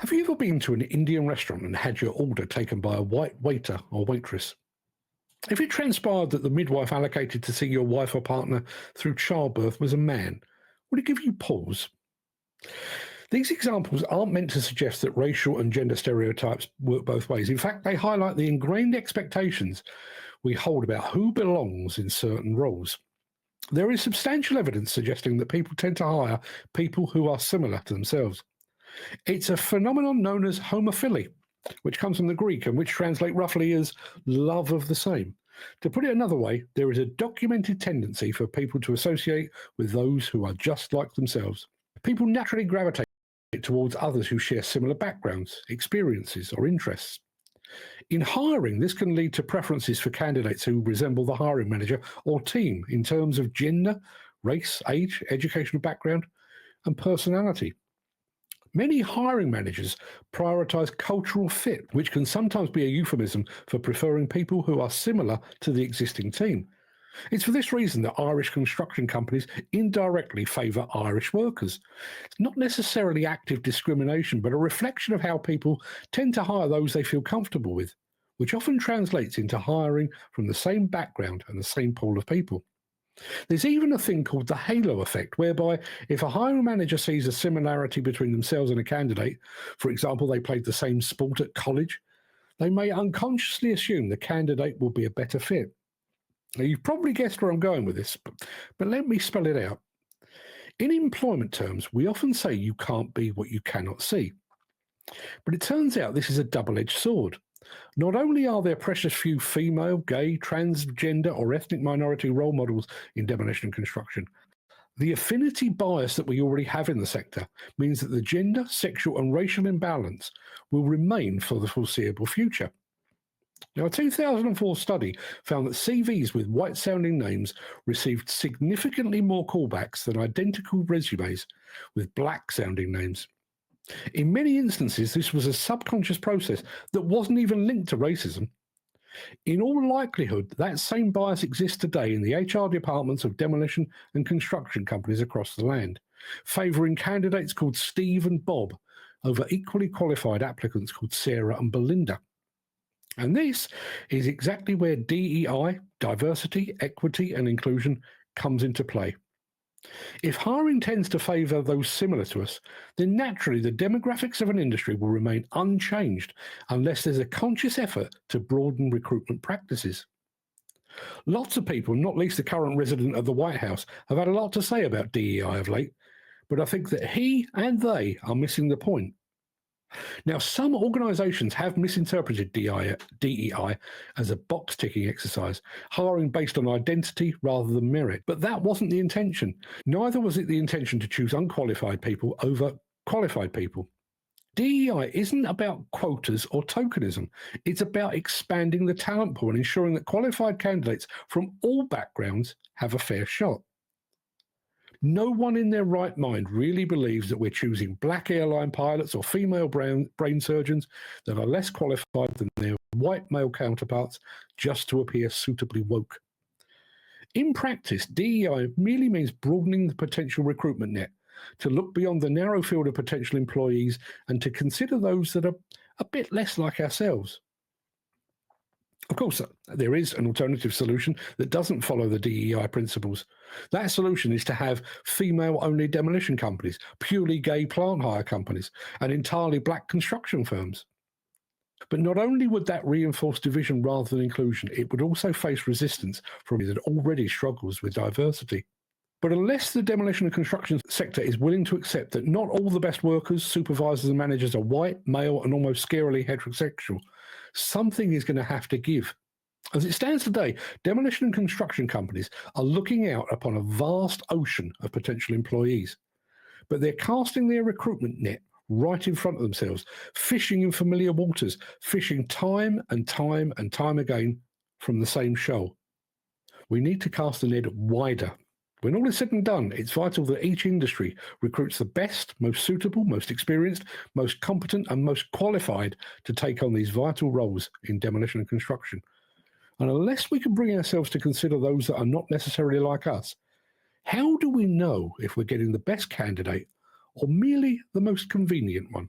Have you ever been to an Indian restaurant and had your order taken by a white waiter or waitress? If it transpired that the midwife allocated to see your wife or partner through childbirth was a man, would it give you pause? These examples aren't meant to suggest that racial and gender stereotypes work both ways. In fact, they highlight the ingrained expectations we hold about who belongs in certain roles. There is substantial evidence suggesting that people tend to hire people who are similar to themselves. It's a phenomenon known as homophily, which comes from the Greek and which translates roughly as love of the same. To put it another way, there is a documented tendency for people to associate with those who are just like themselves. People naturally gravitate towards others who share similar backgrounds, experiences, or interests. In hiring, this can lead to preferences for candidates who resemble the hiring manager or team in terms of gender, race, age, educational background, and personality. Many hiring managers prioritize cultural fit, which can sometimes be a euphemism for preferring people who are similar to the existing team. It's for this reason that Irish construction companies indirectly favour Irish workers. It's not necessarily active discrimination, but a reflection of how people tend to hire those they feel comfortable with, which often translates into hiring from the same background and the same pool of people. There's even a thing called the halo effect, whereby if a hiring manager sees a similarity between themselves and a candidate, for example, they played the same sport at college, they may unconsciously assume the candidate will be a better fit. Now, you've probably guessed where I'm going with this, but let me spell it out. In employment terms, we often say you can't be what you cannot see. But it turns out this is a double-edged sword. Not only are there precious few female, gay, transgender, or ethnic minority role models in demolition and construction, the affinity bias that we already have in the sector means that the gender, sexual, and racial imbalance will remain for the foreseeable future. Now, a 2004 study found that CVs with white-sounding names received significantly more callbacks than identical resumes with black-sounding names. In many instances, this was a subconscious process that wasn't even linked to racism. In all likelihood, that same bias exists today in the HR departments of demolition and construction companies across the land, favouring candidates called Steve and Bob over equally qualified applicants called Sarah and Belinda. And this is exactly where DEI, diversity, equity, and inclusion comes into play. If hiring tends to favour those similar to us, then naturally the demographics of an industry will remain unchanged unless there's a conscious effort to broaden recruitment practices. Lots of people, not least the current resident of the White House, have had a lot to say about DEI of late, but I think that he and they are missing the point. Now, some organisations have misinterpreted DEI as a box-ticking exercise, hiring based on identity rather than merit. But that wasn't the intention. Neither was it the intention to choose unqualified people over qualified people. DEI isn't about quotas or tokenism. It's about expanding the talent pool and ensuring that qualified candidates from all backgrounds have a fair shot. No one in their right mind really believes that we're choosing black airline pilots or female brain surgeons that are less qualified than their white male counterparts just to appear suitably woke. In practice, DEI merely means broadening the potential recruitment net, to look beyond the narrow field of potential employees and to consider those that are a bit less like ourselves. Of course, there is an alternative solution that doesn't follow the DEI principles. That solution is to have female-only demolition companies, purely gay plant hire companies, and entirely black construction firms. But not only would that reinforce division rather than inclusion, it would also face resistance from that already struggles with diversity. But unless the demolition and construction sector is willing to accept that not all the best workers, supervisors and managers are white, male and almost scarily heterosexual, something is going to have to give. As it stands today, demolition and construction companies are looking out upon a vast ocean of potential employees, but they're casting their recruitment net right in front of themselves, fishing in familiar waters, fishing time and time and time again from the same shoal. We need to cast the net wider. When all is said and done, it's vital that each industry recruits the best, most suitable, most experienced, most competent, and most qualified to take on these vital roles in demolition and construction. And unless we can bring ourselves to consider those that are not necessarily like us, how do we know if we're getting the best candidate or merely the most convenient one?